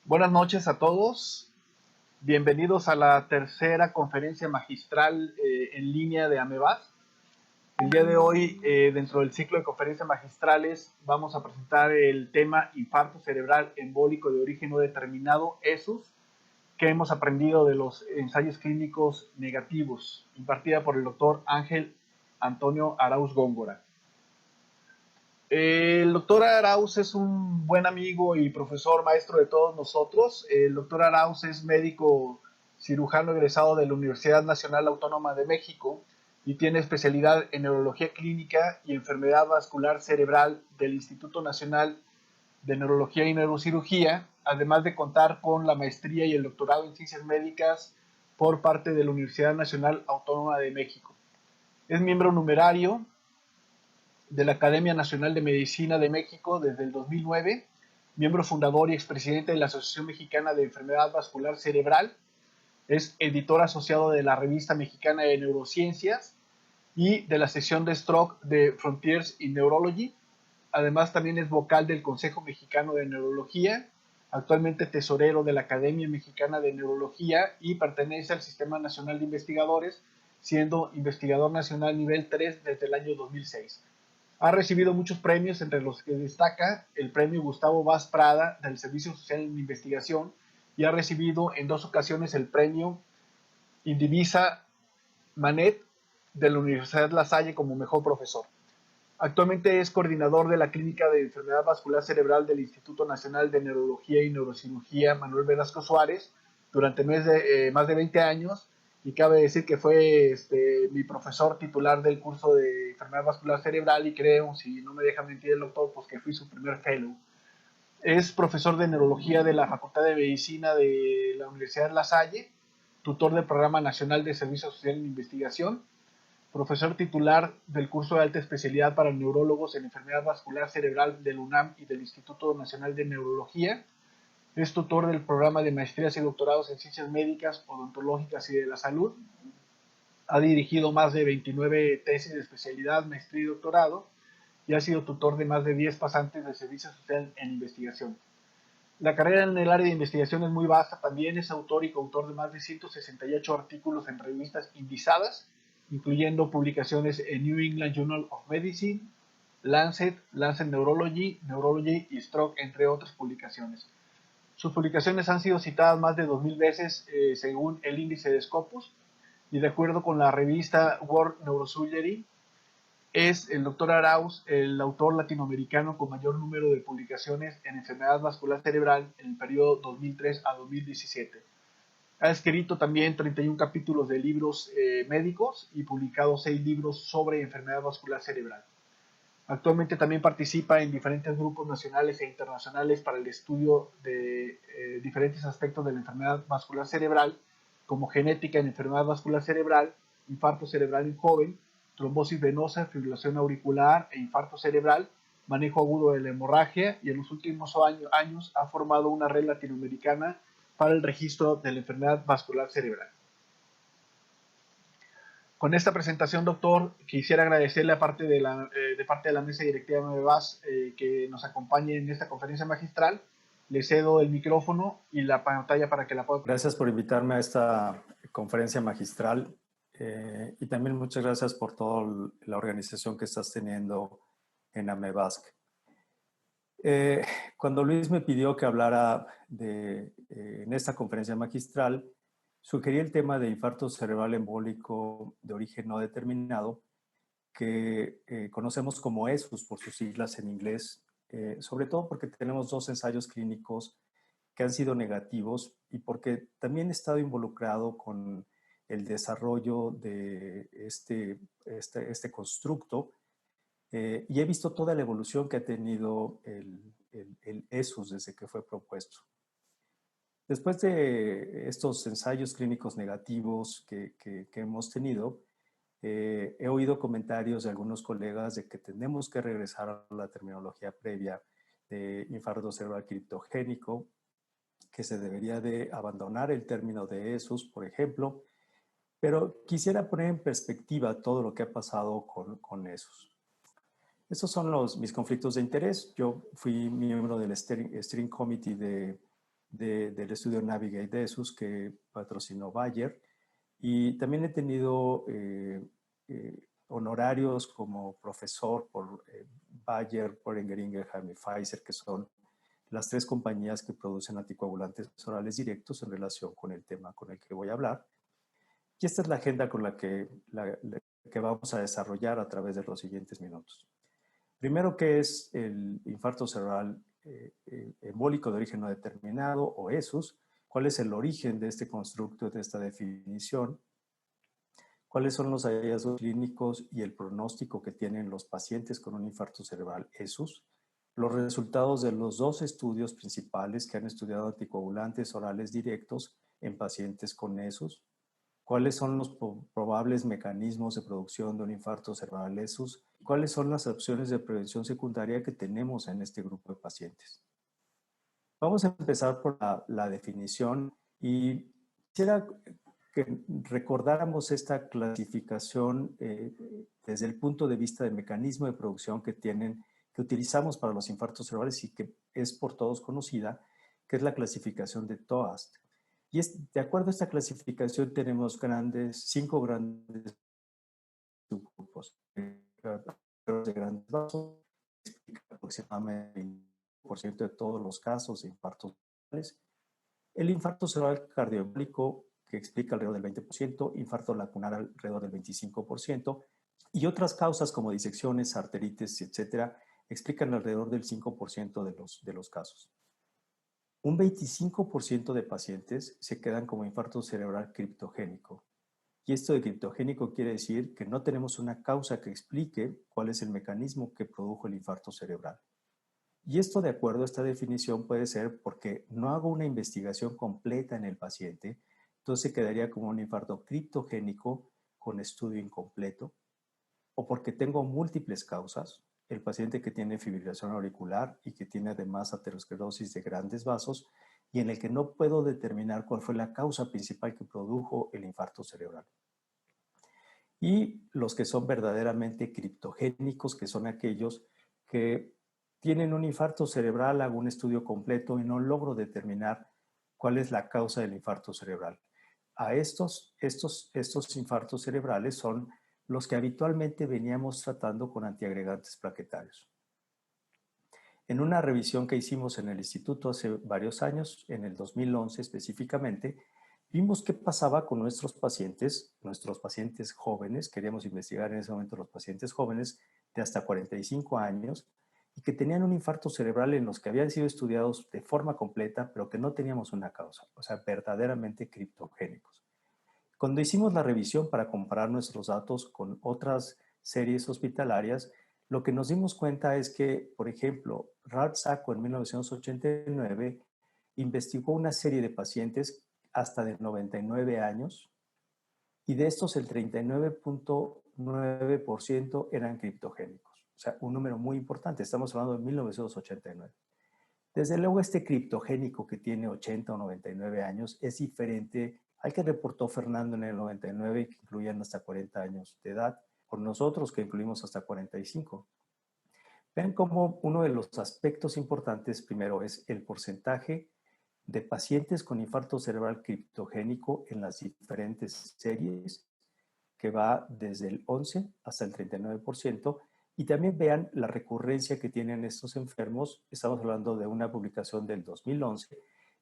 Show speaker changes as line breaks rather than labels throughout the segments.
Buenas noches a todos. Bienvenidos a la tercera conferencia magistral en línea de Amevas. El día de hoy, dentro del ciclo de conferencias magistrales, vamos a presentar el tema infarto cerebral embólico de origen no determinado, ESUS, que hemos aprendido de los ensayos clínicos negativos, impartida por el doctor Ángel Antonio Arauz Góngora. El doctor Arauz es un buen amigo y profesor maestro de todos nosotros. El doctor Arauz es médico cirujano egresado de la Universidad Nacional Autónoma de México y tiene especialidad en neurología clínica y enfermedad vascular cerebral del Instituto Nacional de Neurología y Neurocirugía, además de contar con la maestría y el doctorado en ciencias médicas por parte de la Universidad Nacional Autónoma de México. Es miembro numerario de la Academia Nacional de Medicina de México desde el 2009, miembro fundador y expresidente de la Asociación Mexicana de Enfermedad Vascular Cerebral, es editor asociado de la Revista Mexicana de Neurociencias y de la sección de Stroke de Frontiers in Neurology. Además, también es vocal del Consejo Mexicano de Neurología, actualmente tesorero de la Academia Mexicana de Neurología y pertenece al Sistema Nacional de Investigadores, siendo investigador nacional nivel 3 desde el año 2006. Ha recibido muchos premios, entre los que destaca el premio Gustavo Vaz Prada del Servicio Social en Investigación, y ha recibido en 2 ocasiones el premio Indivisa Manet de la Universidad La Salle como mejor profesor. Actualmente es coordinador de la Clínica de Enfermedad Vascular Cerebral del Instituto Nacional de Neurología y Neurocirugía Manuel Velasco Suárez durante más de 20 años, y cabe decir que fue mi profesor titular del curso de Enfermedad Vascular Cerebral, y creo, si no me deja mentir el doctor, pues que fui su primer fellow. Es profesor de neurología de la Facultad de Medicina de la Universidad La Salle, tutor del Programa Nacional de Servicio Social en Investigación, profesor titular del curso de alta especialidad para neurólogos en enfermedad vascular cerebral del UNAM y del Instituto Nacional de Neurología. Es tutor del programa de maestrías y doctorados en ciencias médicas, odontológicas y de la salud. Ha dirigido más de 29 tesis de especialidad, maestría y doctorado, y ha sido tutor de más de 10 pasantes de servicio social en investigación. La carrera en el área de investigación es muy vasta. También es autor y coautor de más de 168 artículos en revistas indizadas, incluyendo publicaciones en New England Journal of Medicine, Lancet, Lancet Neurology, Neurology y Stroke, entre otras publicaciones. Sus publicaciones han sido citadas más de 2000 veces según el índice de Scopus, y de acuerdo con la revista World Neurosurgery, es el doctor Arauz el autor latinoamericano con mayor número de publicaciones en enfermedad vascular cerebral en el periodo 2003 a 2017. Ha escrito también 31 capítulos de libros médicos y publicado 6 libros sobre enfermedad vascular cerebral. Actualmente también participa en diferentes grupos nacionales e internacionales para el estudio de diferentes aspectos de la enfermedad vascular cerebral, como genética en enfermedad vascular cerebral, infarto cerebral en joven, trombosis venosa, fibrilación auricular e infarto cerebral, manejo agudo de la hemorragia, y en los últimos años ha formado una red latinoamericana para el registro de la enfermedad vascular cerebral. Con esta presentación, doctor, quisiera agradecerle de parte de la mesa directiva de Amevas que nos acompañe en esta conferencia magistral. Le cedo el micrófono y la pantalla para que la pueda.
Gracias por invitarme a esta conferencia magistral y también muchas gracias por toda la organización que estás teniendo en Amevasc. Cuando Luis me pidió que hablara en esta conferencia magistral, sugerí el tema de infarto cerebral embólico de origen no determinado, que conocemos como ESUS por sus siglas en inglés, sobre todo porque tenemos 2 ensayos clínicos que han sido negativos y porque también he estado involucrado con el desarrollo de este constructo y he visto toda la evolución que ha tenido el ESUS desde que fue propuesto. Después de estos ensayos clínicos negativos que hemos tenido, he oído comentarios de algunos colegas de que tenemos que regresar a la terminología previa de infarto cerebral criptogénico, que se debería de abandonar el término de ESUS, por ejemplo, pero quisiera poner en perspectiva todo lo que ha pasado con ESUS. Estos son mis conflictos de interés. Yo fui miembro del Steering Committee de del estudio Navigate de ESUS que patrocinó Bayer. Y también he tenido honorarios como profesor por Bayer, Boehringer Ingelheim y Pfizer, que son las tres compañías que producen anticoagulantes orales directos en relación con el tema con el que voy a hablar. Y esta es la agenda con la que vamos a desarrollar a través de los siguientes minutos. Primero, ¿qué es el infarto cerebral embólico de origen no determinado o ESUS? ¿Cuál es el origen de este constructo, de esta definición? ¿Cuáles son los hallazgos clínicos y el pronóstico que tienen los pacientes con un infarto cerebral ESUS? Los resultados de los dos estudios principales que han estudiado anticoagulantes orales directos en pacientes con ESUS. ¿Cuáles son los probables mecanismos de producción de un infarto cerebral ESUS? ¿Cuáles son las opciones de prevención secundaria que tenemos en este grupo de pacientes? Vamos a empezar por la definición y quisiera que recordáramos esta clasificación desde el punto de vista del mecanismo de producción que utilizamos para los infartos cerebrales y que es por todos conocida, que es la clasificación de TOAST. Y de acuerdo a esta clasificación tenemos cinco grandes subgrupos de grandes vasos, aproximadamente el 20% de todos los casos de infartos cerebrales. El infarto cerebral cardioembólico, que explica alrededor del 20%, infarto lacunar alrededor del 25%, y otras causas como disecciones, arteritis, etcétera, explican alrededor del 5% de los casos. Un 25% de pacientes se quedan como infarto cerebral criptogénico. Y esto de criptogénico quiere decir que no tenemos una causa que explique cuál es el mecanismo que produjo el infarto cerebral. Y esto, de acuerdo a esta definición, puede ser porque no hago una investigación completa en el paciente, entonces quedaría como un infarto criptogénico con estudio incompleto, o porque tengo múltiples causas, el paciente que tiene fibrilación auricular y que tiene además aterosclerosis de grandes vasos y en el que no puedo determinar cuál fue la causa principal que produjo el infarto cerebral. Y los que son verdaderamente criptogénicos, que son aquellos que tienen un infarto cerebral, hago un estudio completo y no logro determinar cuál es la causa del infarto cerebral. A estos infartos cerebrales son los que habitualmente veníamos tratando con antiagregantes plaquetarios. En una revisión que hicimos en el instituto hace varios años, en el 2011 específicamente, vimos qué pasaba con nuestros pacientes jóvenes, queríamos investigar en ese momento los pacientes jóvenes de hasta 45 años y que tenían un infarto cerebral en los que habían sido estudiados de forma completa, pero que no teníamos una causa, o sea, verdaderamente criptogénicos. Cuando hicimos la revisión para comparar nuestros datos con otras series hospitalarias, lo que nos dimos cuenta es que, por ejemplo, Ralph Sacco en 1989 investigó una serie de pacientes hasta de 99 años y de estos el 39.9% eran criptogénicos. O sea, un número muy importante. Estamos hablando de 1989. Desde luego, este criptogénico que tiene 80 o 99 años es diferente al que reportó Fernando en el 99, que incluían hasta 40 años de edad, por nosotros que incluimos hasta 45. Ven cómo uno de los aspectos importantes primero es el porcentaje de pacientes con infarto cerebral criptogénico en las diferentes series, que va desde el 11 hasta el 39%, y también vean la recurrencia que tienen estos enfermos. Estamos hablando de una publicación del 2011,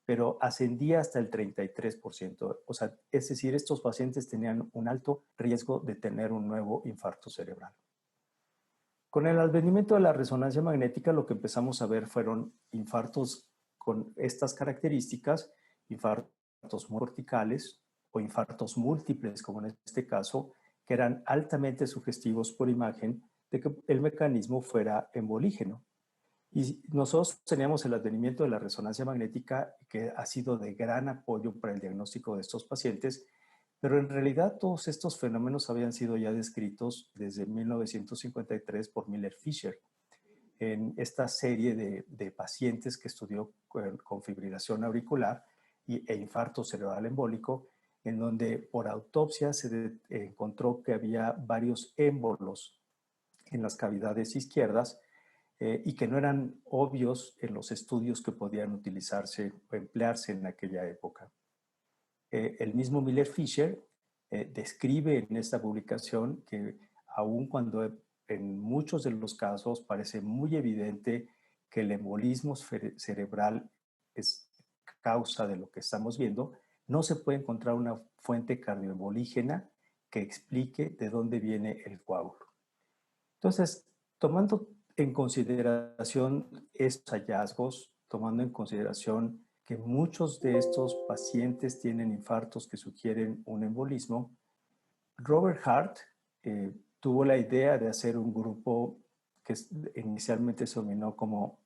pero ascendía hasta el 33%. O sea, es decir, estos pacientes tenían un alto riesgo de tener un nuevo infarto cerebral. Con el advenimiento de la resonancia magnética, lo que empezamos a ver fueron infartos con estas características, infartos corticales o infartos múltiples, como en este caso, que eran altamente sugestivos por imagen de que el mecanismo fuera embolígeno. Y nosotros teníamos el advenimiento de la resonancia magnética, que ha sido de gran apoyo para el diagnóstico de estos pacientes, pero en realidad todos estos fenómenos habían sido ya descritos desde 1953 por Miller-Fisher en esta serie de pacientes que estudió con fibrilación auricular e infarto cerebral embólico, en donde por autopsia se encontró que había varios émbolos en las cavidades izquierdas y que no eran obvios en los estudios que podían utilizarse o emplearse en aquella época. El mismo Miller Fisher describe en esta publicación que aun cuando en muchos de los casos parece muy evidente que el embolismo cerebral es causa de lo que estamos viendo, no se puede encontrar una fuente cardioembolígena que explique de dónde viene el coágulo. Entonces, tomando en consideración estos hallazgos, tomando en consideración que muchos de estos pacientes tienen infartos que sugieren un embolismo, Robert Hart tuvo la idea de hacer un grupo que inicialmente se denominó como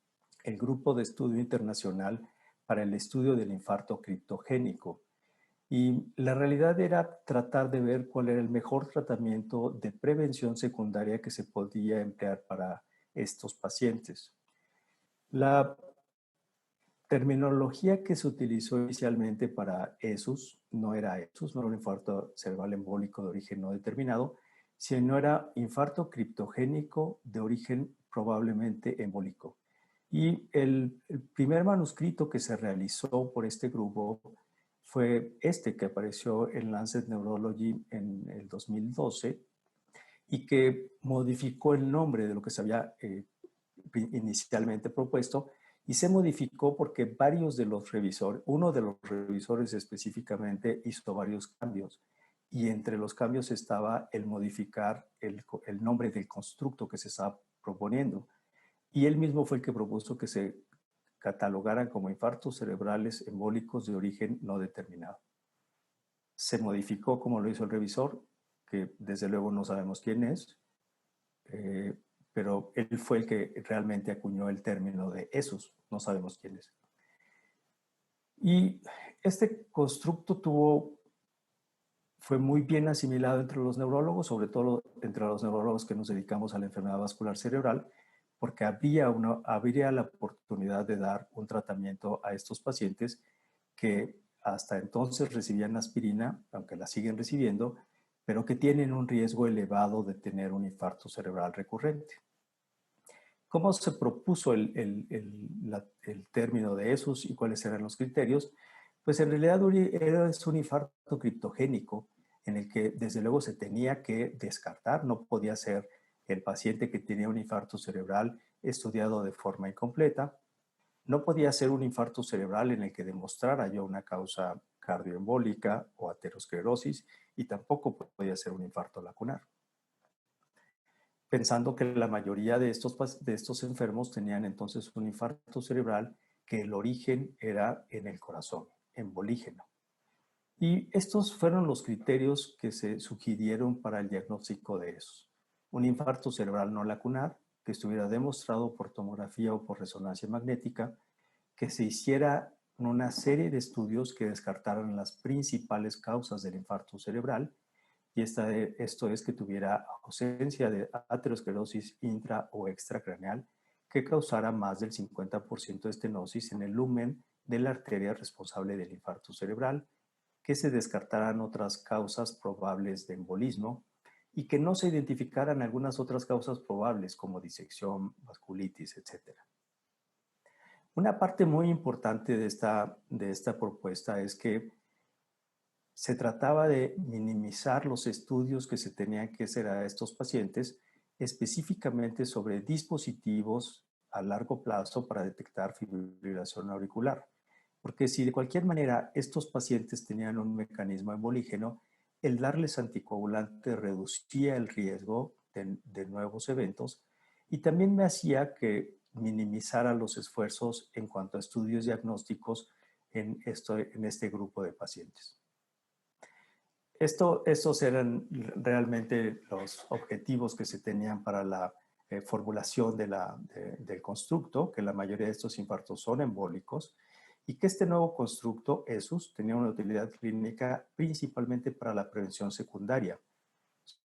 el Grupo de Estudio Internacional para el Estudio del Infarto Criptogénico. Y la realidad era tratar de ver cuál era el mejor tratamiento de prevención secundaria que se podía emplear para estos pacientes. La terminología que se utilizó inicialmente para ESUS no era ESUS, no era un infarto cerebral embólico de origen no determinado, sino era infarto criptogénico de origen probablemente embólico. Y el primer manuscrito que se realizó por este grupo fue este que apareció en Lancet Neurology en el 2012 y que modificó el nombre de lo que se había inicialmente propuesto, y se modificó porque varios de los revisores, uno de los revisores específicamente hizo varios cambios, y entre los cambios estaba el modificar el nombre del constructo que se estaba proponiendo. Y él mismo fue el que propuso que se catalogaran como infartos cerebrales embólicos de origen no determinado. Se modificó como lo hizo el revisor, que desde luego no sabemos quién es, pero él fue el que realmente acuñó el término de esos, no sabemos quién es. Y este constructo fue muy bien asimilado entre los neurólogos, sobre todo entre los neurólogos que nos dedicamos a la enfermedad vascular cerebral, porque habría la oportunidad de dar un tratamiento a estos pacientes que hasta entonces recibían aspirina, aunque la siguen recibiendo, pero que tienen un riesgo elevado de tener un infarto cerebral recurrente. ¿Cómo se propuso el término de esos y cuáles eran los criterios? Pues en realidad era un infarto criptogénico en el que desde luego se tenía que descartar, no podía ser el paciente que tenía un infarto cerebral estudiado de forma incompleta, no podía ser un infarto cerebral en el que demostrara yo una causa cardioembólica o aterosclerosis, y tampoco podía ser un infarto lacunar, pensando que la mayoría de estos enfermos tenían entonces un infarto cerebral que el origen era en el corazón, embolígeno. Y estos fueron los criterios que se sugirieron para el diagnóstico de esos. Un infarto cerebral no lacunar, que estuviera demostrado por tomografía o por resonancia magnética, que se hiciera una serie de estudios que descartaran las principales causas del infarto cerebral, y esto es que tuviera ausencia de aterosclerosis intra o extracraneal que causara más del 50% de estenosis en el lumen de la arteria responsable del infarto cerebral, que se descartaran otras causas probables de embolismo y que no se identificaran algunas otras causas probables como disección, vasculitis, etc. Una parte muy importante de esta propuesta es que se trataba de minimizar los estudios que se tenían que hacer a estos pacientes, específicamente sobre dispositivos a largo plazo para detectar fibrilación auricular. Porque si de cualquier manera estos pacientes tenían un mecanismo embolígeno, el darles anticoagulante reducía el riesgo de nuevos eventos, y también me hacía que minimizara los esfuerzos en cuanto a estudios diagnósticos en este grupo de pacientes. Estos eran realmente los objetivos que se tenían para la formulación del constructo, que la mayoría de estos infartos son embólicos, y que este nuevo constructo, ESUS, tenía una utilidad clínica principalmente para la prevención secundaria,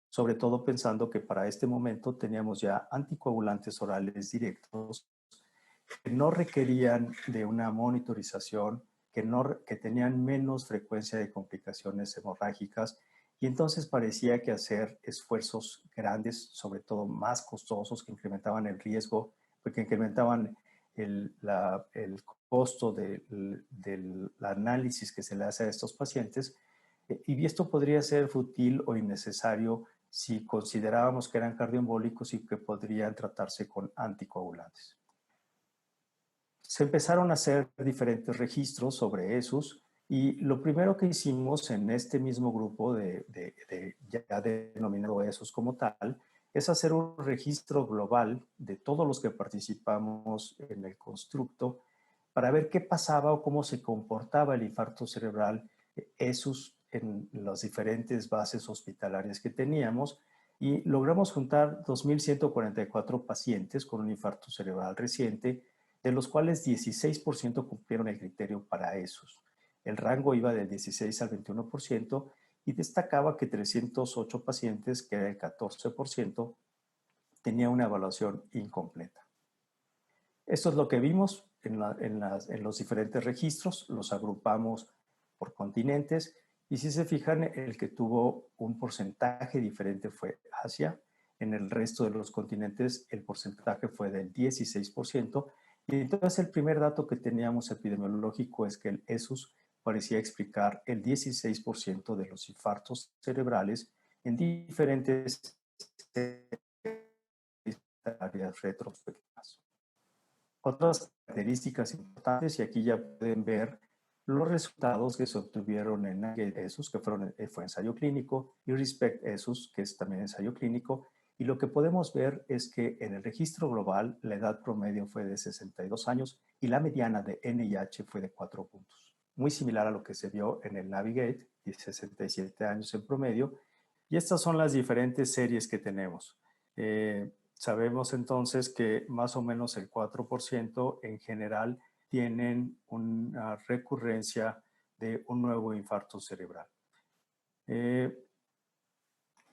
sobre todo pensando que para este momento teníamos ya anticoagulantes orales directos que no requerían de una monitorización, que tenían menos frecuencia de complicaciones hemorrágicas, y entonces parecía que hacer esfuerzos grandes, sobre todo más costosos, que incrementaban el riesgo porque incrementaban el costo del análisis que se le hace a estos pacientes, y esto podría ser fútil o innecesario si considerábamos que eran cardioembólicos y que podrían tratarse con anticoagulantes. Se empezaron a hacer diferentes registros sobre esos, y lo primero que hicimos en este mismo grupo ya denominado esos como tal, es hacer un registro global de todos los que participamos en el constructo para ver qué pasaba o cómo se comportaba el infarto cerebral esos en las diferentes bases hospitalarias que teníamos, y logramos juntar 2.144 pacientes con un infarto cerebral reciente, de los cuales 16% cumplieron el criterio para esos. El rango iba del 16 al 21%, y destacaba que 308 pacientes, que era el 14%, tenía una evaluación incompleta. Esto es lo que vimos en los diferentes registros, los agrupamos por continentes, y si se fijan, el que tuvo un porcentaje diferente fue Asia. En el resto de los continentes el porcentaje fue del 16%, y entonces el primer dato que teníamos epidemiológico es que el ESUS parecía explicar el 16% de los infartos cerebrales en diferentes áreas retrospectivas. Otras características importantes, y aquí ya pueden ver los resultados que se obtuvieron en ESUS, que fue ensayo clínico, y RESPECT-ESUS, que es también ensayo clínico, y lo que podemos ver es que en el registro global la edad promedio fue de 62 años y la mediana de NIH fue de 4 puntos. Muy similar a lo que se vio en el Navigate, de 67 años en promedio, y estas son las diferentes series que tenemos. Sabemos entonces que más o menos el 4% en general tienen una recurrencia de un nuevo infarto cerebral.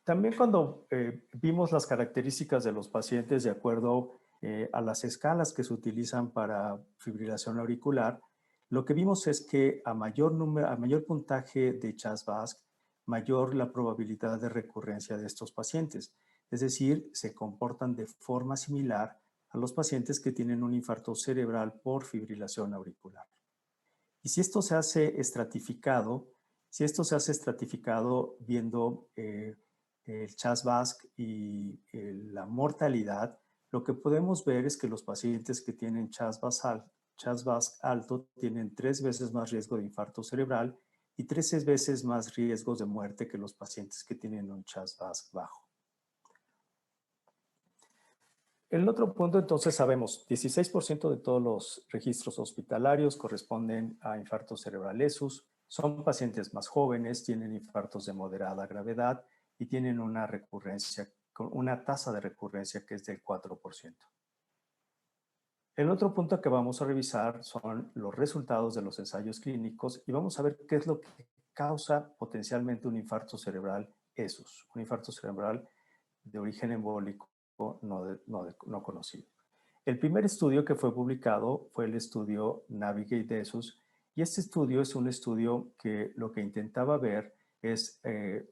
También cuando vimos las características de los pacientes de acuerdo a las escalas que se utilizan para fibrilación auricular, lo que vimos es que a mayor puntaje de CHA2-VASc, mayor la probabilidad de recurrencia de estos pacientes. Es decir, se comportan de forma similar a los pacientes que tienen un infarto cerebral por fibrilación auricular. Y si esto se hace estratificado, viendo el CHA2-VASc y la mortalidad, lo que podemos ver es que los pacientes que tienen CHA2-VASc alto tienen 3 veces más riesgo de infarto cerebral y 13 veces más riesgos de muerte que los pacientes que tienen un CHA2-VASc bajo. El otro punto, entonces, sabemos, 16% de todos los registros hospitalarios corresponden a infartos cerebrales. Son pacientes más jóvenes, tienen infartos de moderada gravedad y tienen una tasa de recurrencia que es del 4%. El otro punto que vamos a revisar son los resultados de los ensayos clínicos, y vamos a ver qué es lo que causa potencialmente un infarto cerebral ESUS, un infarto cerebral de origen embólico no conocido. El primer estudio que fue publicado fue el estudio Navigate-ESUS, y este estudio es un estudio que lo que intentaba ver es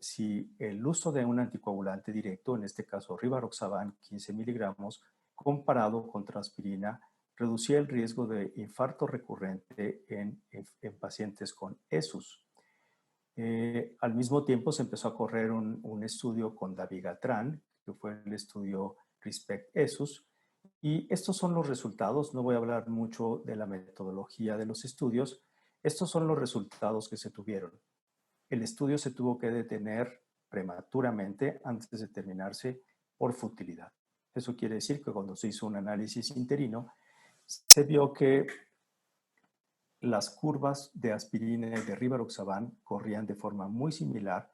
si el uso de un anticoagulante directo, en este caso rivaroxaban 15 miligramos, comparado contra aspirina, reducía el riesgo de infarto recurrente en pacientes con ESUS. Al mismo tiempo se empezó a correr un estudio con dabigatran, que fue el estudio RESPECT-ESUS, y estos son los resultados. No voy a hablar mucho de la metodología de los estudios. Estos son los resultados que se tuvieron. El estudio se tuvo que detener prematuramente antes de terminarse por futilidad. Eso quiere decir que cuando se hizo un análisis interino, se vio que las curvas de aspirina y de rivaroxaban corrían de forma muy similar,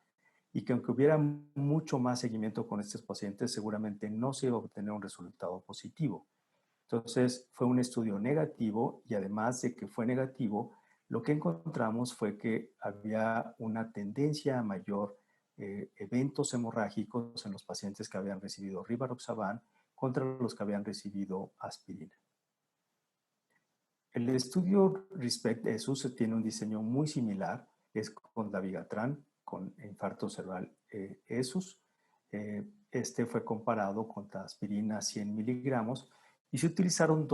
y que aunque hubiera mucho más seguimiento con estos pacientes, seguramente no se iba a obtener un resultado positivo. Entonces, fue un estudio negativo, y además de que fue negativo, lo que encontramos fue que había una tendencia a mayor eventos hemorrágicos en los pacientes que habían recibido rivaroxaban contra los que habían recibido aspirina. El estudio RESPECT-ESUS tiene un diseño muy similar, es con dabigatran, con infarto cerebral ESUS. Este fue comparado contra aspirina 100 miligramos, y se utilizaron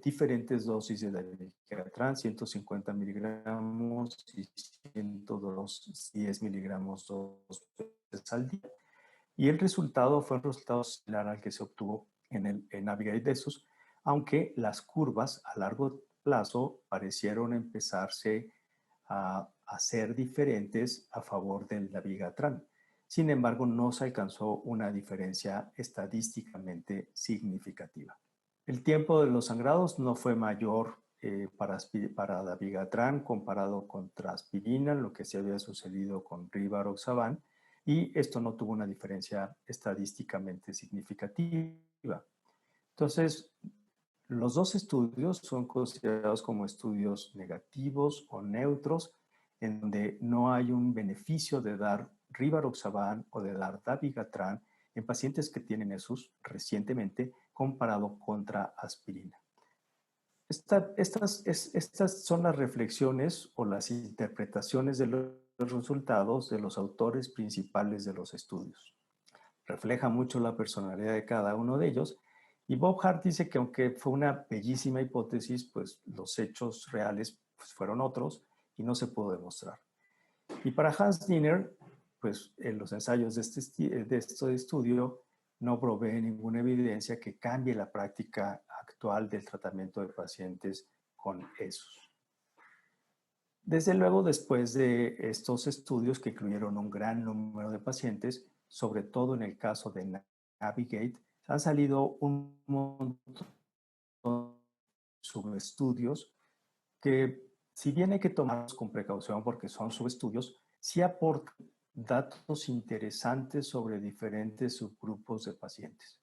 diferentes dosis de dabigatran, 150 miligramos y 110 miligramos 2 veces al día. Y el resultado fue un resultado similar al que se obtuvo en Navigate-Desus, aunque las curvas a largo plazo parecieron empezarse a ser diferentes a favor del dabigatran. Sin embargo, no se alcanzó una diferencia estadísticamente significativa. El tiempo de los sangrados no fue mayor para dabigatran comparado contra aspirina, lo que se había sucedido con rivaroxaban, y esto no tuvo una diferencia estadísticamente significativa. Entonces, los dos estudios son considerados como estudios negativos o neutros, en donde no hay un beneficio de dar rivaroxaban o de dar dabigatran en pacientes que tienen ESUS recientemente comparado contra aspirina. Estas son las reflexiones o las interpretaciones de los resultados de los autores principales de los estudios. Refleja mucho la personalidad de cada uno de ellos. Y Bob Hart dice que aunque fue una bellísima hipótesis, pues los hechos reales pues, fueron otros y no se pudo demostrar. Y para Hans Diener, pues en los ensayos de este estudio no provee ninguna evidencia que cambie la práctica actual del tratamiento de pacientes con ESUS. Desde luego, después de estos estudios que incluyeron un gran número de pacientes, sobre todo en el caso de Navigate, han salido un montón de subestudios que, si bien hay que tomarlos con precaución porque son subestudios, sí aportan datos interesantes sobre diferentes subgrupos de pacientes.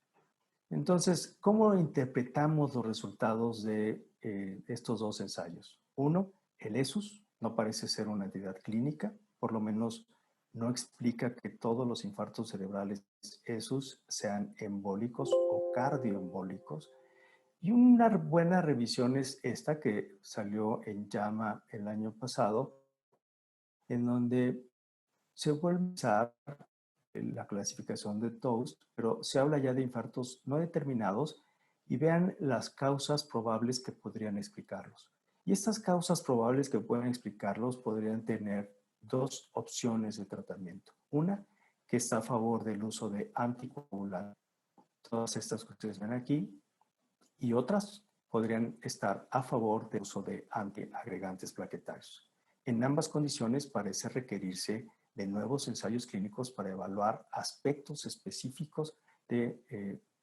Entonces, ¿cómo interpretamos los resultados de estos dos ensayos? Uno, el ESUS no parece ser una entidad clínica, por lo menos no explica que todos los infartos cerebrales ESUS sean embólicos o cardioembólicos. Y una buena revisión es esta que salió en JAMA el año pasado, en donde se vuelve a usar la clasificación de TOAST, pero se habla ya de infartos no determinados y vean las causas probables que podrían explicarlos. Y estas causas probables que pueden explicarlos podrían tener dos opciones de tratamiento. Una, que está a favor del uso de anticoagulantes, todas estas que ustedes ven aquí, y otras podrían estar a favor del uso de antiagregantes plaquetarios. En ambas condiciones parece requerirse de nuevos ensayos clínicos para evaluar aspectos específicos de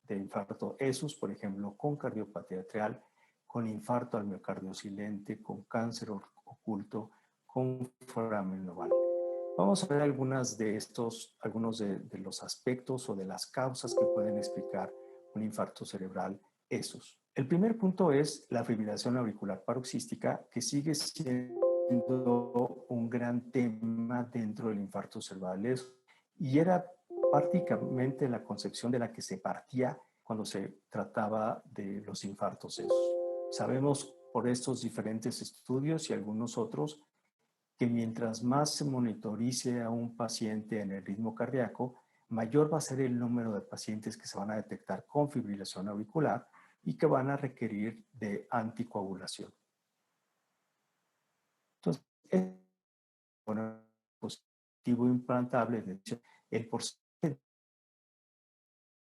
infarto ESUS, por ejemplo, con cardiopatía atrial, con infarto al miocardio silente, con cáncer oculto, con foramen oval. Vamos a ver algunos de los aspectos o de las causas que pueden explicar un infarto cerebral ESUS. El primer punto es la fibrilación auricular paroxística, que sigue siendo un gran tema dentro del infarto cerebral ESUS y era prácticamente la concepción de la que se partía cuando se trataba de los infartos ESUS. Sabemos por estos diferentes estudios y algunos otros que mientras más se monitorice a un paciente en el ritmo cardíaco, mayor va a ser el número de pacientes que se van a detectar con fibrilación auricular y que van a requerir de anticoagulación. Entonces, el dispositivo implantable, de hecho, el porcentaje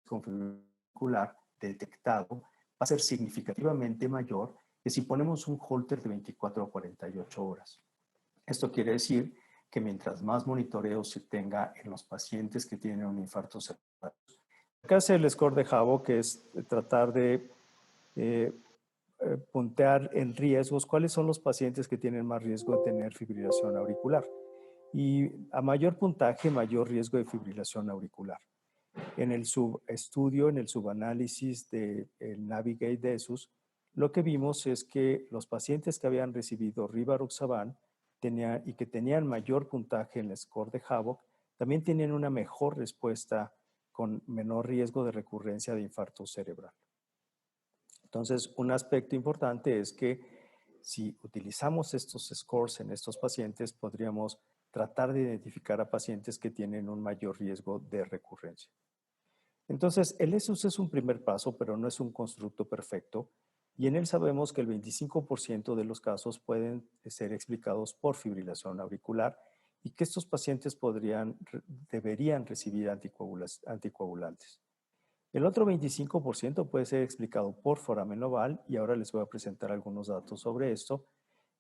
con fibrilación auricular detectado va a ser significativamente mayor que si ponemos un holter de 24 a 48 horas. Esto quiere decir que mientras más monitoreo se tenga en los pacientes que tienen un infarto cerebral. Acá es el score de Jabo, que es tratar de puntear en riesgos cuáles son los pacientes que tienen más riesgo de tener fibrilación auricular. Y a mayor puntaje, mayor riesgo de fibrilación auricular. En el subestudio, en el subanálisis del Navigate-Desus, lo que vimos es que los pacientes que habían recibido rivaroxaban y que tenían mayor puntaje en el score de Havoc, también tenían una mejor respuesta con menor riesgo de recurrencia de infarto cerebral. Entonces, un aspecto importante es que si utilizamos estos scores en estos pacientes, podríamos tratar de identificar a pacientes que tienen un mayor riesgo de recurrencia. Entonces, el ESUS es un primer paso, pero no es un constructo perfecto, y en él sabemos que el 25% de los casos pueden ser explicados por fibrilación auricular y que estos pacientes deberían recibir anticoagulantes. El otro 25% puede ser explicado por foramen oval, y ahora les voy a presentar algunos datos sobre esto,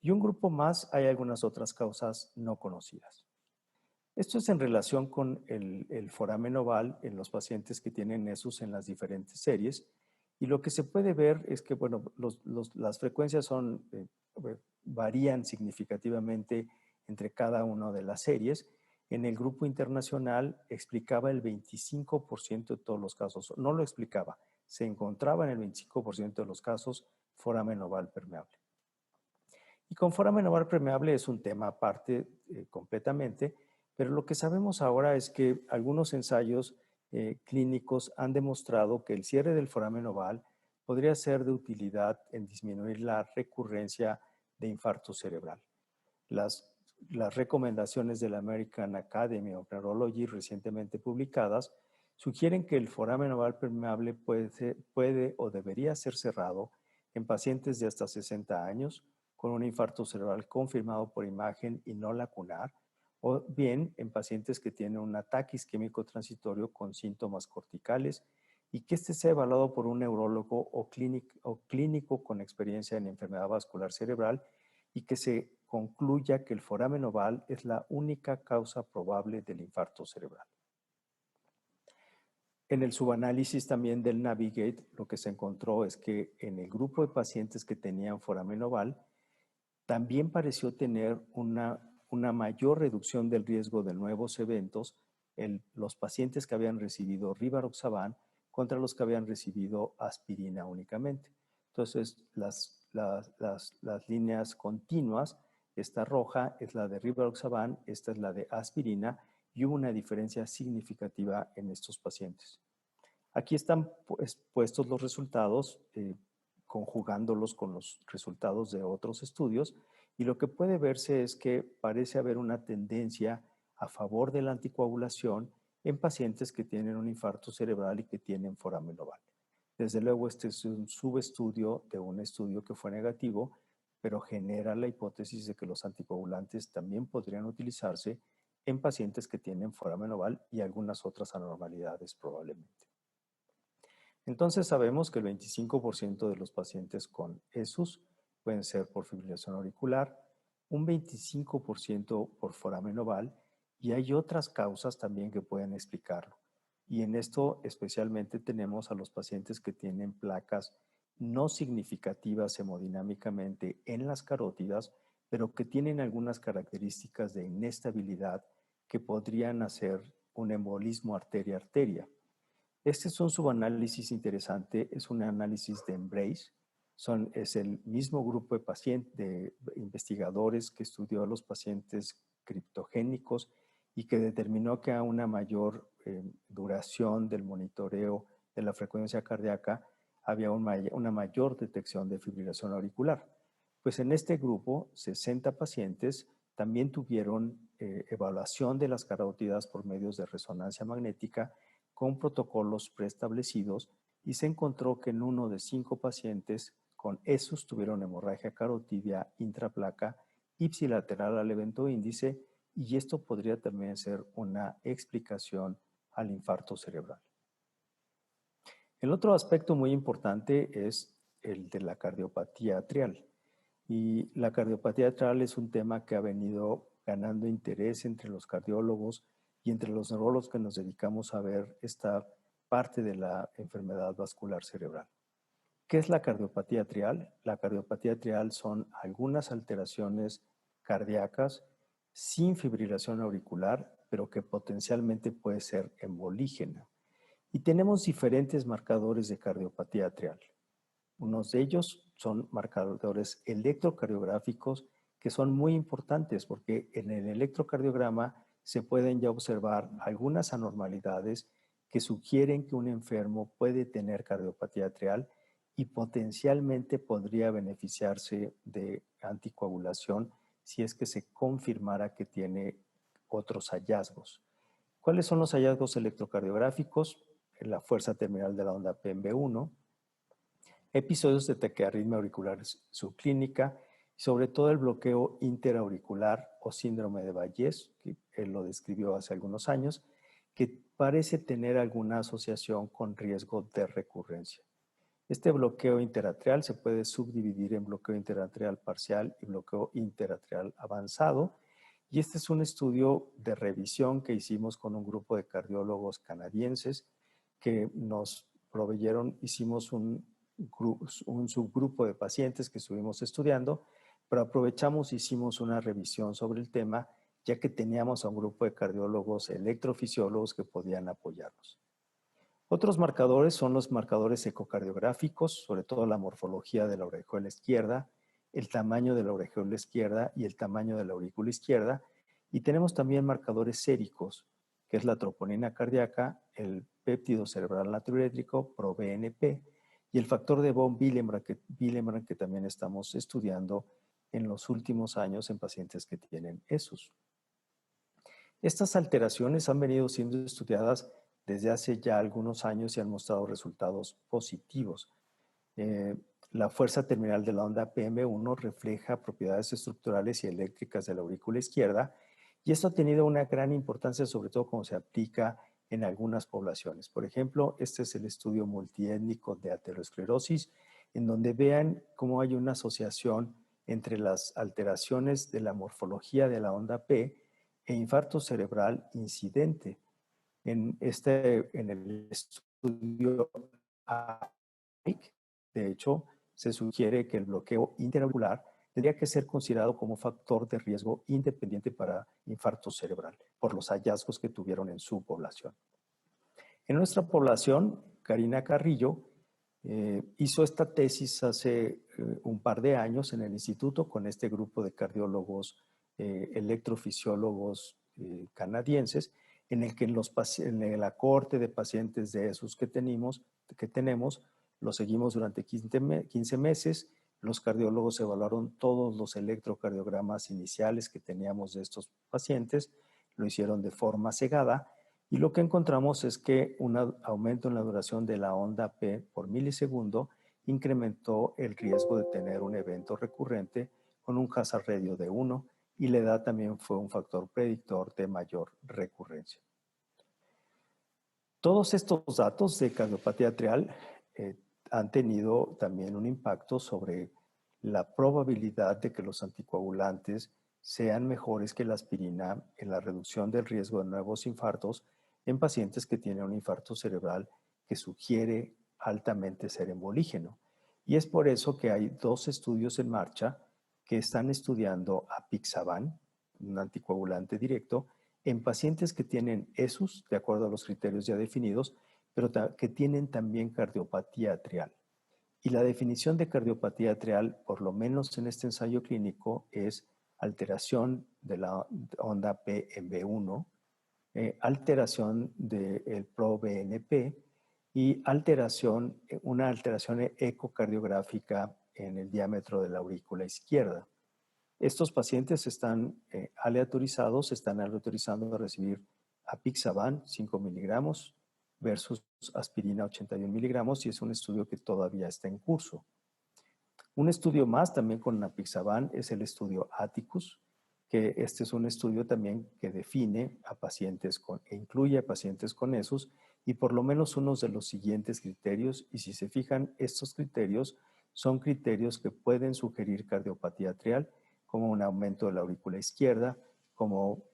y un grupo más hay algunas otras causas no conocidas. Esto es en relación con el foramen oval en los pacientes que tienen ESUS en las diferentes series. Y lo que se puede ver es que, bueno, las frecuencias varían significativamente entre cada una de las series. En el grupo internacional explicaba el 25% de todos los casos. No lo explicaba, se encontraba en el 25% de los casos foramen oval permeable. Y con foramen oval permeable es un tema aparte completamente, pero lo que sabemos ahora es que algunos ensayos clínicos han demostrado que el cierre del foramen oval podría ser de utilidad en disminuir la recurrencia de infarto cerebral. Las, las recomendaciones de la American Academy of Neurology recientemente publicadas sugieren que el foramen oval permeable puede o debería ser cerrado en pacientes de hasta 60 años con un infarto cerebral confirmado por imagen y no lacunar, o bien en pacientes que tienen un ataque isquémico transitorio con síntomas corticales y que este sea evaluado por un neurólogo o clínico con experiencia en enfermedad vascular cerebral y que se concluya que el foramen oval es la única causa probable del infarto cerebral. En el subanálisis también del Navigate, lo que se encontró es que en el grupo de pacientes que tenían foramen oval, también pareció tener una mayor reducción del riesgo de nuevos eventos en los pacientes que habían recibido rivaroxaban contra los que habían recibido aspirina únicamente. Entonces, las líneas continuas, esta roja es la de rivaroxaban, esta es la de aspirina, y hubo una diferencia significativa en estos pacientes. Aquí están puestos los resultados, conjugándolos con los resultados de otros estudios, y lo que puede verse es que parece haber una tendencia a favor de la anticoagulación en pacientes que tienen un infarto cerebral y que tienen foramen oval. Desde luego, este es un subestudio de un estudio que fue negativo, pero genera la hipótesis de que los anticoagulantes también podrían utilizarse en pacientes que tienen foramen oval y algunas otras anormalidades probablemente. Entonces sabemos que el 25% de los pacientes con ESUS pueden ser por fibrilación auricular, un 25% por foramen oval, y hay otras causas también que pueden explicarlo. Y en esto especialmente tenemos a los pacientes que tienen placas no significativas hemodinámicamente en las carótidas, pero que tienen algunas características de inestabilidad que podrían hacer un embolismo arteria-arteria. Este es un subanálisis interesante, es un análisis de Embrace. Es el mismo grupo de investigadores que estudió a los pacientes criptogénicos y que determinó que a una mayor duración del monitoreo de la frecuencia cardíaca había una mayor detección de fibrilación auricular. Pues en este grupo, 60 pacientes también tuvieron evaluación de las carótidas por medios de resonancia magnética con protocolos preestablecidos, y se encontró que en uno de 5 pacientes con ESUS tuvieron hemorragia carotidia intraplaca ipsilateral al evento índice, y esto podría también ser una explicación al infarto cerebral. El otro aspecto muy importante es el de la cardiopatía atrial. Y la cardiopatía atrial es un tema que ha venido ganando interés entre los cardiólogos y entre los neurólogos que nos dedicamos a ver esta parte de la enfermedad vascular cerebral. ¿Qué es la cardiopatía atrial? La cardiopatía atrial son algunas alteraciones cardíacas sin fibrilación auricular, pero que potencialmente puede ser embolígena. Y tenemos diferentes marcadores de cardiopatía atrial. Unos de ellos son marcadores electrocardiográficos que son muy importantes porque en el electrocardiograma se pueden ya observar algunas anormalidades que sugieren que un enfermo puede tener cardiopatía atrial y potencialmente podría beneficiarse de anticoagulación si es que se confirmara que tiene otros hallazgos. ¿Cuáles son los hallazgos electrocardiográficos? la fuerza terminal de la onda PMB1, episodios de taquiarritmia auricular subclínica, y sobre todo el bloqueo interauricular o síndrome de Bayes, que él lo describió hace algunos años, que parece tener alguna asociación con riesgo de recurrencia. Este bloqueo interatrial se puede subdividir en bloqueo interatrial parcial y bloqueo interatrial avanzado. Y este es un estudio de revisión que hicimos con un grupo de cardiólogos canadienses que nos proveyeron, hicimos un subgrupo de pacientes que estuvimos estudiando, pero aprovechamos, hicimos una revisión sobre el tema, ya que teníamos a un grupo de cardiólogos electrofisiólogos que podían apoyarnos. Otros marcadores son los marcadores ecocardiográficos, sobre todo la morfología de la aurícula izquierda, el tamaño de la aurícula izquierda y el tamaño de la aurícula izquierda. Y tenemos también marcadores séricos, que es la troponina cardíaca, el péptido cerebral natriurétrico, ProBNP, y el factor de von Willebrand que también estamos estudiando en los últimos años en pacientes que tienen ESUS. Estas alteraciones han venido siendo estudiadas desde hace ya algunos años y han mostrado resultados positivos. La fuerza terminal de la onda PM1 refleja propiedades estructurales y eléctricas de la aurícula izquierda, y esto ha tenido una gran importancia, sobre todo cuando se aplica en algunas poblaciones. Por ejemplo, este es el estudio multiétnico de aterosclerosis, en donde vean cómo hay una asociación entre las alteraciones de la morfología de la onda P e infarto cerebral incidente. En el estudio AIC, de hecho, se sugiere que el bloqueo interauricular tendría que ser considerado como factor de riesgo independiente para infarto cerebral, por los hallazgos que tuvieron en su población. En nuestra población, Karina Carrillo hizo esta tesis hace un par de años en el instituto con este grupo de cardiólogos electrofisiólogos canadienses, en el que en la cohorte de pacientes de esos que tenemos, lo seguimos durante 15 meses. Los cardiólogos evaluaron todos los electrocardiogramas iniciales que teníamos de estos pacientes, lo hicieron de forma cegada, y lo que encontramos es que un aumento en la duración de la onda P por milisegundo incrementó el riesgo de tener un evento recurrente con un hazard radio de 1, y la edad también fue un factor predictor de mayor recurrencia. Todos estos datos de cardiopatía atrial han tenido también un impacto sobre la probabilidad de que los anticoagulantes sean mejores que la aspirina en la reducción del riesgo de nuevos infartos en pacientes que tienen un infarto cerebral que sugiere altamente ser embolígeno. Y es por eso que hay 2 estudios en marcha que están estudiando apixaban, un anticoagulante directo, en pacientes que tienen ESUS, de acuerdo a los criterios ya definidos, pero que tienen también cardiopatía atrial. Y la definición de cardiopatía atrial, por lo menos en este ensayo clínico, es alteración de la onda PMB1, alteración del ProBNP y una alteración ecocardiográfica en el diámetro de la aurícula izquierda. Estos pacientes están aleatorizados, están aleatorizando a recibir apixaban 5 miligramos versus aspirina 81 miligramos, y es un estudio que todavía está en curso. Un estudio más también con apixaban es el estudio Atticus, que este es un estudio también que define a pacientes e incluye a pacientes con ESUS, y por lo menos unos de los siguientes criterios, y si se fijan, estos criterios son criterios que pueden sugerir cardiopatía atrial, como un aumento de la aurícula izquierda, como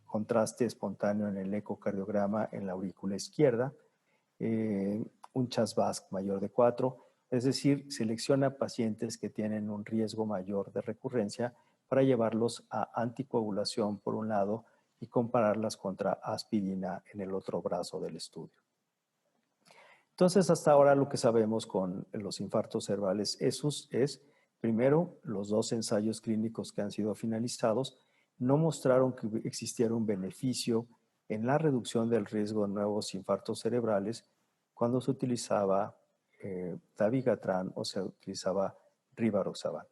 contraste espontáneo en el ecocardiograma en la aurícula izquierda, un CHA2-VASc mayor de 4, es decir, selecciona pacientes que tienen un riesgo mayor de recurrencia para llevarlos a anticoagulación por un lado y compararlas contra aspirina en el otro brazo del estudio. Entonces, hasta ahora lo que sabemos con los infartos cerebrales ESUS es, primero, los 2 ensayos clínicos que han sido finalizados no mostraron que existiera un beneficio en la reducción del riesgo de nuevos infartos cerebrales cuando se utilizaba dabigatran o se utilizaba rivaroxaban.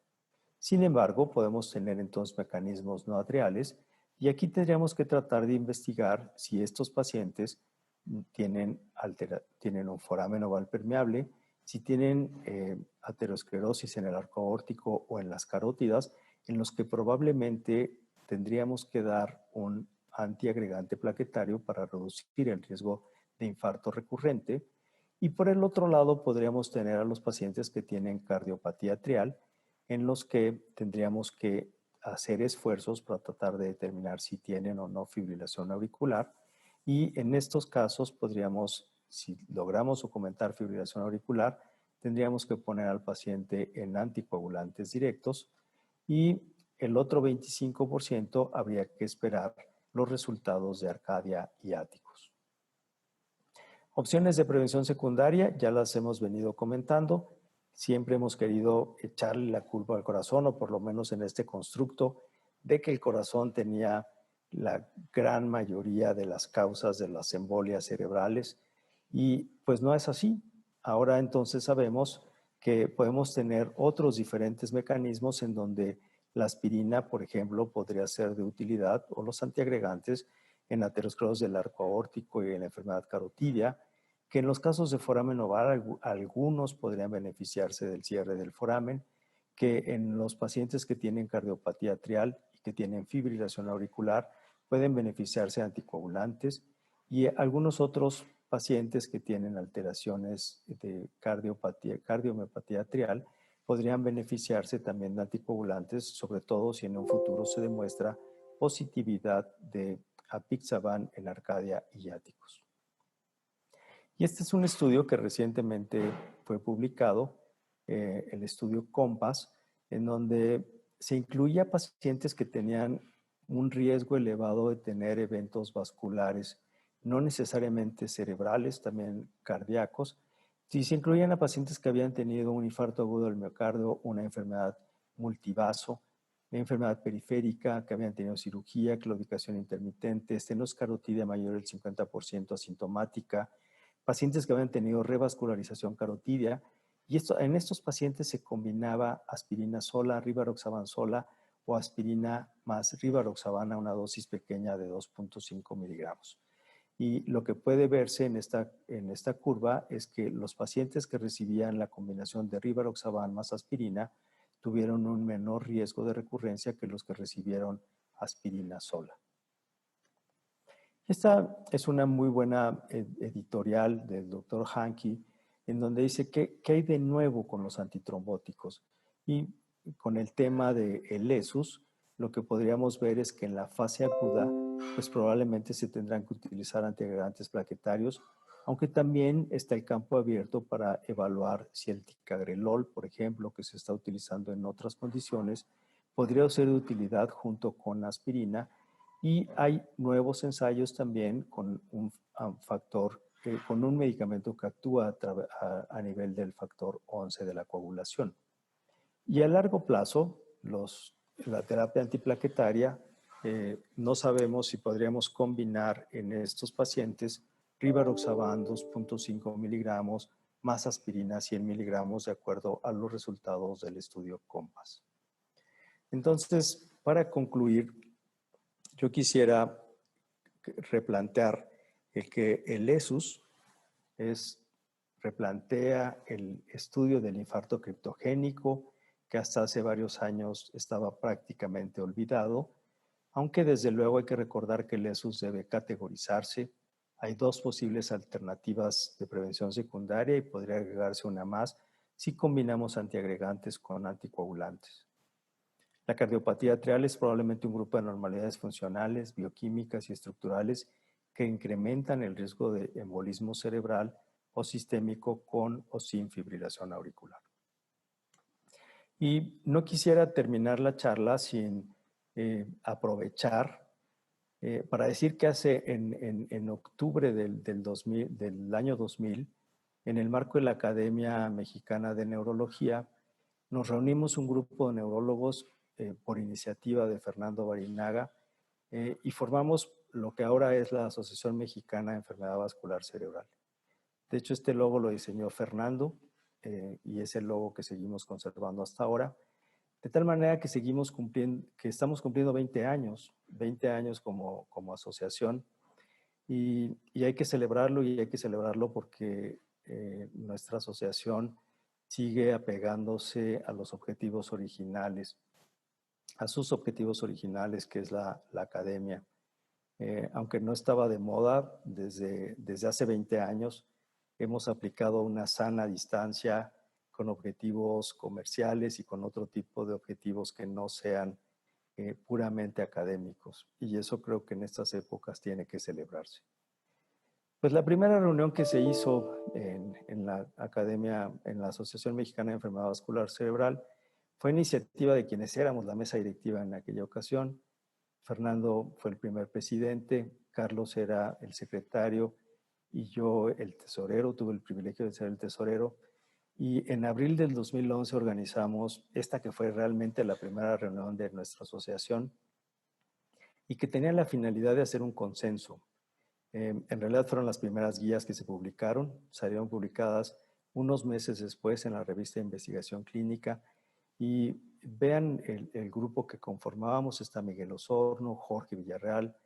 Sin embargo, podemos tener entonces mecanismos no atriales, y aquí tendríamos que tratar de investigar si estos pacientes tienen un foramen oval permeable, si tienen aterosclerosis en el arco aórtico o en las carótidas, en los que probablemente tendríamos que dar un antiagregante plaquetario para reducir el riesgo de infarto recurrente. Y por el otro lado, podríamos tener a los pacientes que tienen cardiopatía atrial, en los que tendríamos que hacer esfuerzos para tratar de determinar si tienen o no fibrilación auricular. Y en estos casos podríamos, si logramos documentar fibrilación auricular, tendríamos que poner al paciente en anticoagulantes directos y el otro 25% habría que esperar los resultados de Arcadia y áticos. Opciones de prevención secundaria, ya las hemos venido comentando. Siempre hemos querido echarle la culpa al corazón, o por lo menos en este constructo, de que el corazón tenía la gran mayoría de las causas de las embolias cerebrales. Y pues no es así. Ahora entonces sabemos que podemos tener otros diferentes mecanismos en donde la aspirina, por ejemplo, podría ser de utilidad, o los antiagregantes en aterosclerosis del arco aórtico y en la enfermedad carotidia, que en los casos de foramen oval algunos podrían beneficiarse del cierre del foramen, que en los pacientes que tienen cardiopatía atrial y que tienen fibrilación auricular pueden beneficiarse de anticoagulantes, y algunos otros pacientes que tienen alteraciones de cardiomiopatía atrial podrían beneficiarse también de anticoagulantes, sobre todo si en un futuro se demuestra positividad de apixaban en Arcadia y áticos. Y este es un estudio que recientemente fue publicado, el estudio COMPAS, en donde se incluía pacientes que tenían un riesgo elevado de tener eventos vasculares, no necesariamente cerebrales, también cardíacos. Y se incluían a pacientes que habían tenido un infarto agudo del miocardio, una enfermedad multivaso, enfermedad periférica, que habían tenido cirugía, claudicación intermitente, estenosis carotidia mayor del 50% asintomática, pacientes que habían tenido revascularización carotidia, y en estos pacientes se combinaba aspirina sola, rivaroxaban sola, o aspirina más rivaroxaban a una dosis pequeña de 2.5 miligramos. Y lo que puede verse en esta curva es que los pacientes que recibían la combinación de rivaroxaban más aspirina tuvieron un menor riesgo de recurrencia que los que recibieron aspirina sola. Esta es una muy buena editorial del doctor Hanke, en donde dice qué hay de nuevo con los antitrombóticos. Y con el tema del ESUS, lo que podríamos ver es que en la fase aguda, pues probablemente se tendrán que utilizar antiagregantes plaquetarios, aunque también está el campo abierto para evaluar si el ticagrelol, por ejemplo, que se está utilizando en otras condiciones, podría ser de utilidad junto con aspirina. Y hay nuevos ensayos también con un factor, con un medicamento que actúa a nivel del factor 11 de la coagulación. Y a largo plazo, la terapia antiplaquetaria, no sabemos si podríamos combinar en estos pacientes rivaroxaban 2.5 miligramos más aspirina 100 miligramos de acuerdo a los resultados del estudio COMPAS. Entonces, para concluir, yo quisiera replantear que el ESUS replantea el estudio del infarto criptogénico, que hasta hace varios años estaba prácticamente olvidado, aunque desde luego hay que recordar que el ESUS debe categorizarse. Hay dos posibles alternativas de prevención secundaria y podría agregarse una más si combinamos antiagregantes con anticoagulantes. La cardiopatía atrial es probablemente un grupo de anormalidades funcionales, bioquímicas y estructurales que incrementan el riesgo de embolismo cerebral o sistémico con o sin fibrilación auricular. Y no quisiera terminar la charla sin aprovechar para decir que en octubre del año 2000, en el marco de la Academia Mexicana de Neurología, nos reunimos un grupo de neurólogos por iniciativa de Fernando Barinaga y formamos lo que ahora es la Asociación Mexicana de Enfermedad Vascular Cerebral. De hecho, este logo lo diseñó Fernando y es el logo que seguimos conservando hasta ahora. De tal manera que estamos cumpliendo 20 años como asociación, Y hay que celebrarlo, y hay que celebrarlo porque nuestra asociación sigue apegándose a los objetivos originales, a sus objetivos originales, que es la academia. Aunque no estaba de moda, desde hace 20 años hemos aplicado una sana distancia con objetivos comerciales y con otro tipo de objetivos que no sean puramente académicos. Y eso creo que en estas épocas tiene que celebrarse. Pues la primera reunión que se hizo en la Academia, en la Asociación Mexicana de Enfermedad Vascular Cerebral, fue iniciativa de quienes éramos la mesa directiva en aquella ocasión. Fernando fue el primer presidente, Carlos era el secretario y yo el tesorero, tuve el privilegio de ser el tesorero. Y en abril del 2011 organizamos esta que fue realmente la primera reunión de nuestra asociación y que tenía la finalidad de hacer un consenso. En realidad fueron las primeras guías que se publicaron, salieron publicadas unos meses después en la revista de Investigación Clínica. Y vean el grupo que conformábamos: está Miguel Osorno, Jorge Villarreal,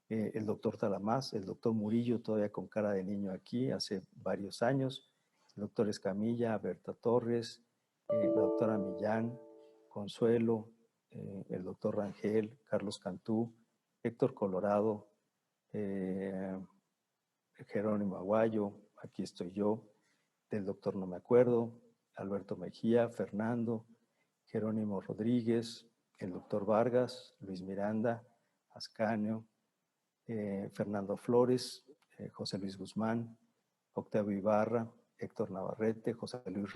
el doctor Talamás, el doctor Murillo, todavía con cara de niño aquí, hace varios años, el doctor Escamilla, Berta Torres, la doctora Millán, Consuelo, el doctor Rangel, Carlos Cantú, Héctor Colorado, eh, Jerónimo Aguayo, aquí estoy yo, del doctor no me acuerdo, Alberto Mejía, Fernando, Jerónimo Rodríguez, el doctor Vargas, Luis Miranda, Ascanio, Fernando Flores, José Luis Guzmán, Octavio Ibarra, Héctor Navarrete, José Luis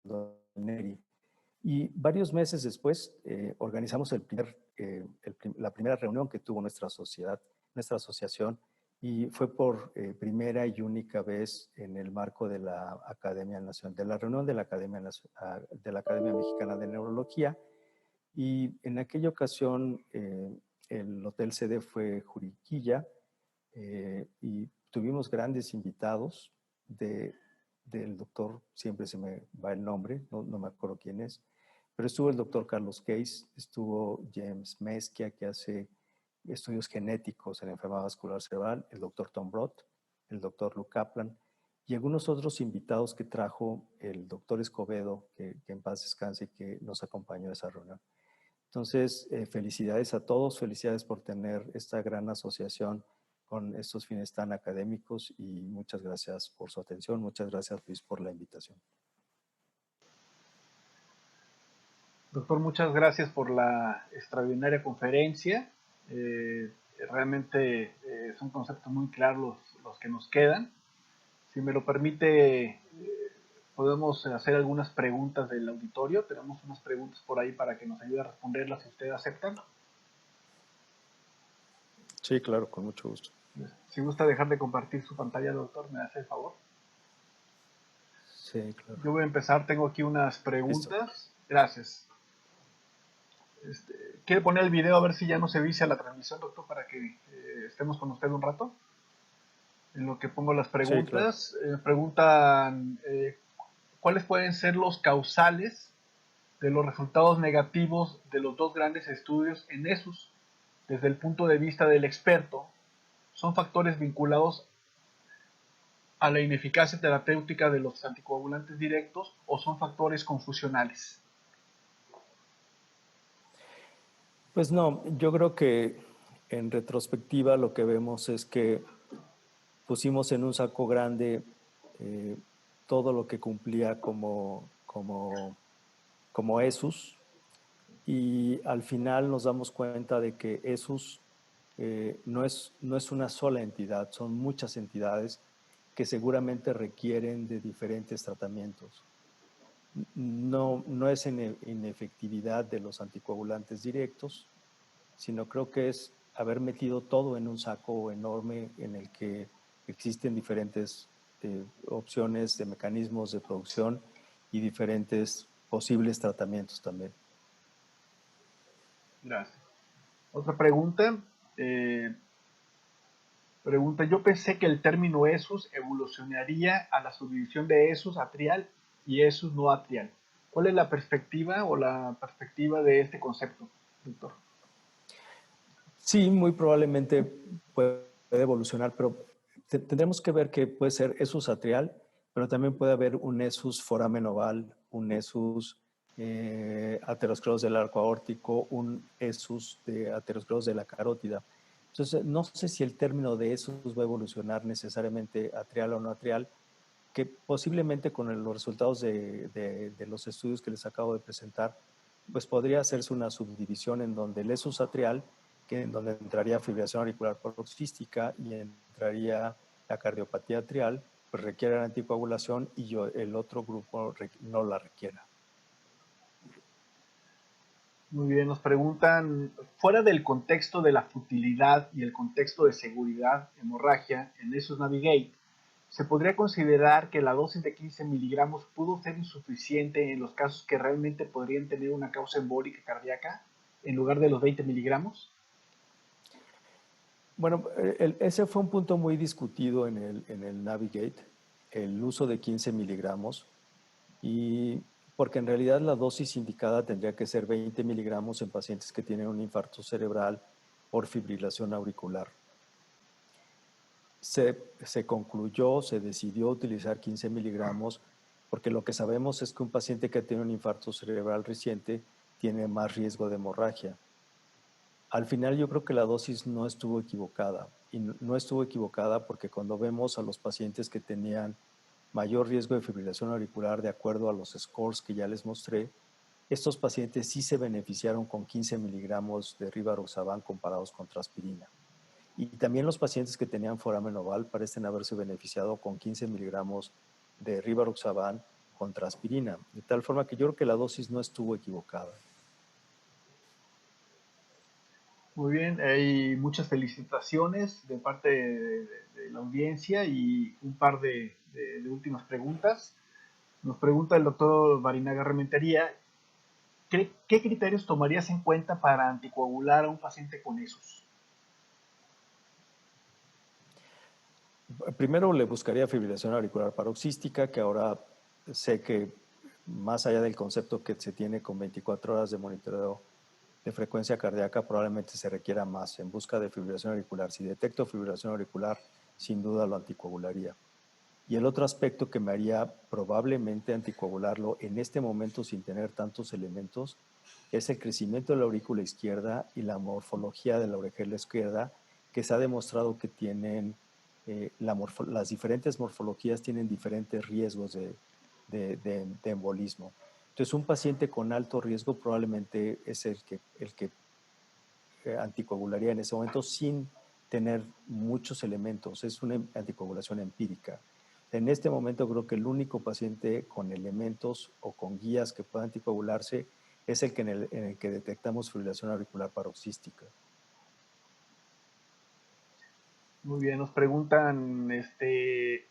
Rizondoneri. Y varios meses después organizamos la primera reunión que tuvo nuestra sociedad, nuestra asociación, y fue por primera y única vez en el marco de la Academia Nacional, de la reunión de de la Academia Mexicana de Neurología. Y en aquella ocasión el hotel sede fue Juriquilla, y tuvimos grandes invitados del doctor, siempre se me va el nombre, no me acuerdo quién es, pero estuvo el doctor Carlos Case, estuvo James Mesquia, que hace estudios genéticos en la enfermedad vascular cerebral, el doctor Tom Brodt, el doctor Luke Kaplan, y algunos otros invitados que trajo el doctor Escobedo, que en paz descanse, y que nos acompañó a esa reunión. Entonces, felicidades a todos, felicidades por tener esta gran asociación con estos fines tan académicos, y muchas gracias por su atención. Muchas gracias, Luis, por la invitación.
Doctor, muchas gracias por la extraordinaria conferencia. Realmente son conceptos muy claros los que nos quedan. Si me lo permite, podemos hacer algunas preguntas del auditorio. Tenemos unas preguntas por ahí para que nos ayude a responderlas si usted acepta.
Sí, claro, con mucho gusto.
Si gusta dejar de compartir su pantalla, doctor, me hace el favor.
Sí, claro.
Yo voy a empezar, tengo aquí unas preguntas.
Listo.
Gracias. ¿Quiere poner el video a ver si ya no se vicia la transmisión, doctor, para que estemos con usted un rato? En lo que pongo las
Sí, claro.
preguntas, preguntan cuáles pueden ser los causales de los resultados negativos de los dos grandes estudios en ESUS desde el punto de vista del experto. ¿Son factores vinculados a la ineficacia terapéutica de los anticoagulantes directos o son factores confusionales?
Pues no, yo creo que en retrospectiva lo que vemos es que pusimos en un saco grande todo lo que cumplía como ESUS, y al final nos damos cuenta de que ESUS no es una sola entidad, son muchas entidades que seguramente requieren de diferentes tratamientos. No es inefectividad de los anticoagulantes directos, sino creo que es haber metido todo en un saco enorme en el que existen diferentes opciones de mecanismos de producción y diferentes posibles tratamientos también.
Gracias. Otra pregunta. Pregunta, yo pensé que el término ESUS evolucionaría a la subdivisión de ESUS atrial y ESUS no atrial. ¿Cuál es la perspectiva o la perspectiva de este concepto, doctor?
Sí, muy probablemente puede evolucionar, pero tendremos que ver que puede ser esus atrial, pero también puede haber un esus foramen oval, un esus ateroscleros del arco aórtico, un esus de ateroscleros de la carótida. Entonces, no sé si el término de esus va a evolucionar necesariamente atrial o no atrial, que posiblemente con los resultados de los estudios que les acabo de presentar, pues podría hacerse una subdivisión en donde el esus atrial, que en donde entraría fibrilación auricular paroxística y entraría la cardiopatía atrial, pues requiere la anticoagulación y el otro grupo no la requiera.
Muy bien, nos preguntan, fuera del contexto de la futilidad y el contexto de seguridad, hemorragia, en esos Navigate, ¿se podría considerar que la dosis de 15 miligramos pudo ser insuficiente en los casos que realmente podrían tener una causa embólica cardíaca en lugar de los 20 miligramos?
Bueno, ese fue un punto muy discutido en el Navigate, el uso de 15 miligramos, y porque en realidad la dosis indicada tendría que ser 20 miligramos en pacientes que tienen un infarto cerebral por fibrilación auricular. Se concluyó, se decidió utilizar 15 miligramos porque lo que sabemos es que un paciente que tiene un infarto cerebral reciente tiene más riesgo de hemorragia. Al final yo creo que la dosis no estuvo equivocada y no estuvo equivocada porque cuando vemos a los pacientes que tenían mayor riesgo de fibrilación auricular de acuerdo a los scores que ya les mostré, estos pacientes sí se beneficiaron con 15 miligramos de rivaroxaban comparados con aspirina. Y también los pacientes que tenían foramen oval parecen haberse beneficiado con 15 miligramos de rivaroxaban contra aspirina. De tal forma que yo creo que la dosis no estuvo equivocada.
Muy bien, hay muchas felicitaciones de parte de la audiencia y un par de últimas preguntas. Nos pregunta el doctor Barinaga Rementería, ¿qué criterios tomarías en cuenta para anticoagular a un paciente con esos?
Primero le buscaría fibrilación auricular paroxística, que ahora sé que más allá del concepto que se tiene con 24 horas de monitoreo de frecuencia cardíaca, probablemente se requiera más en busca de fibrilación auricular. Si detecto fibrilación auricular, sin duda lo anticoagularía. Y el otro aspecto que me haría probablemente anticoagularlo en este momento sin tener tantos elementos es el crecimiento de la aurícula izquierda y la morfología de la orejera izquierda, que se ha demostrado que tienen, las diferentes morfologías tienen diferentes riesgos de embolismo. Entonces, un paciente con alto riesgo probablemente es el que anticoagularía en ese momento sin tener muchos elementos. Es una anticoagulación empírica. En este momento creo que el único paciente con elementos o con guías que pueda anticoagularse es el que en el que detectamos fibrilación auricular paroxística.
Muy bien, nos preguntan,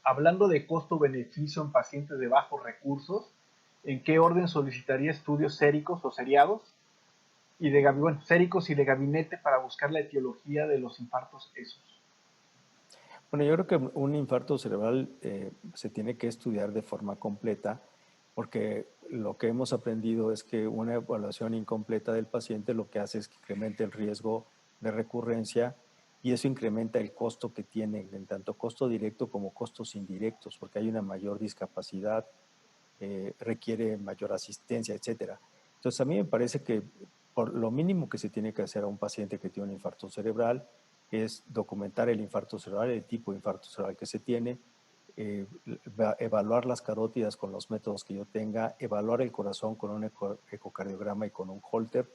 hablando de costo-beneficio en pacientes de bajos recursos, ¿en qué orden solicitaría estudios séricos o seriados? Y bueno, séricos y de gabinete para buscar la etiología de los infartos esos.
Bueno, yo creo que un infarto cerebral se tiene que estudiar de forma completa porque lo que hemos aprendido es que una evaluación incompleta del paciente lo que hace es que incremente el riesgo de recurrencia y eso incrementa el costo que tiene, en tanto costo directo como costos indirectos, porque hay una mayor discapacidad, requiere mayor asistencia, etcétera. Entonces, a mí me parece que por lo mínimo que se tiene que hacer a un paciente que tiene un infarto cerebral es documentar el infarto cerebral, el tipo de infarto cerebral que se tiene, eh, evaluar las carótidas con los métodos que yo tenga, evaluar el corazón con un ecocardiograma y con un Holter,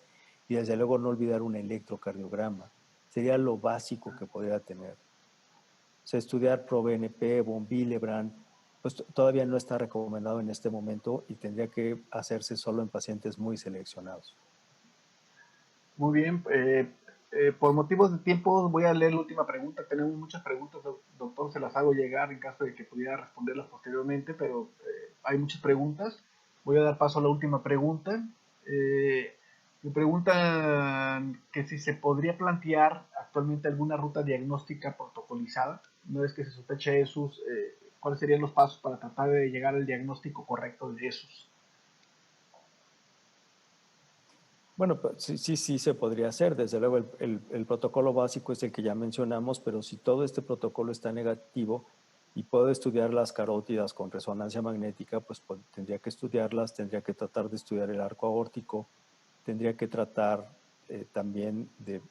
y desde luego no olvidar un electrocardiograma. Sería lo básico que podría tener. O sea, estudiar ProBNP, von Willebrand, pues todavía no está recomendado en este momento y tendría que hacerse solo en pacientes muy seleccionados.
Muy bien, por motivos de tiempo voy a leer la última pregunta. Tenemos muchas preguntas, doctor, se las hago llegar en caso de que pudiera responderlas posteriormente, pero hay muchas preguntas. Voy a dar paso a la última pregunta. Me preguntan que si se podría plantear actualmente alguna ruta diagnóstica protocolizada, una vez que se sospeche ESUS, cuáles serían los pasos para tratar de llegar al diagnóstico correcto de ESUS.
Bueno, pues, sí se podría hacer. Desde luego, el protocolo básico es el que ya mencionamos, pero si todo este protocolo está negativo y puedo estudiar las carótidas con resonancia magnética, pues tendría que estudiarlas, tendría que tratar de estudiar el arco aórtico, tendría que tratar también de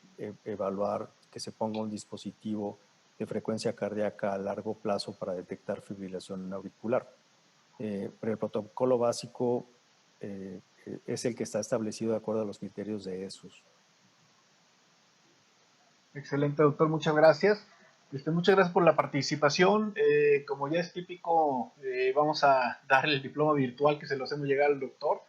evaluar que se ponga un dispositivo de frecuencia cardíaca a largo plazo para detectar fibrilación auricular. Pero el protocolo básico es el que está establecido de acuerdo a los criterios de ESUS.
Excelente, doctor, muchas gracias. Muchas gracias por la participación. Como ya es típico, vamos a dar el diploma virtual que se lo hacemos llegar al doctor.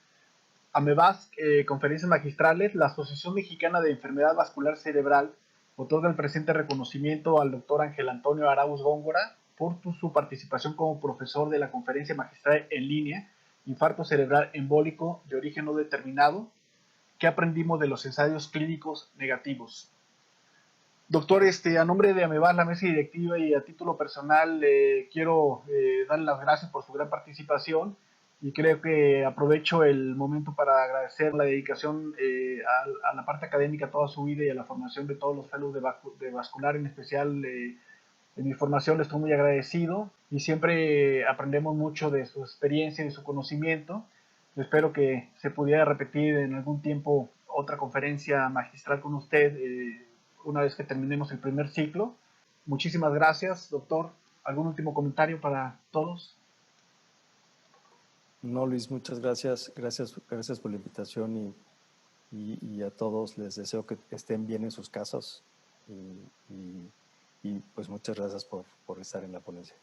AMEVAS, conferencias magistrales, la Asociación Mexicana de Enfermedad Vascular Cerebral otorga el presente reconocimiento al doctor Ángel Antonio Arauz Góngora por su participación como profesor de la conferencia magistral en línea, infarto cerebral embólico de origen no determinado. ¿Qué aprendimos de los ensayos clínicos negativos? Doctor, a nombre de AMEVAS, la mesa directiva y a título personal, quiero darle las gracias por su gran participación y creo que aprovecho el momento para agradecer la dedicación a la parte académica toda su vida y a la formación de todos los fellows de vascular, en especial en mi formación. Le estoy muy agradecido y siempre aprendemos mucho de su experiencia y de su conocimiento. Espero que se pudiera repetir en algún tiempo otra conferencia magistral con usted una vez que terminemos el primer ciclo. Muchísimas gracias, doctor. ¿Algún último comentario para todos?
No, Luis, muchas gracias. Gracias por la invitación y a todos les deseo que estén bien en sus casas y pues muchas gracias por estar en la ponencia.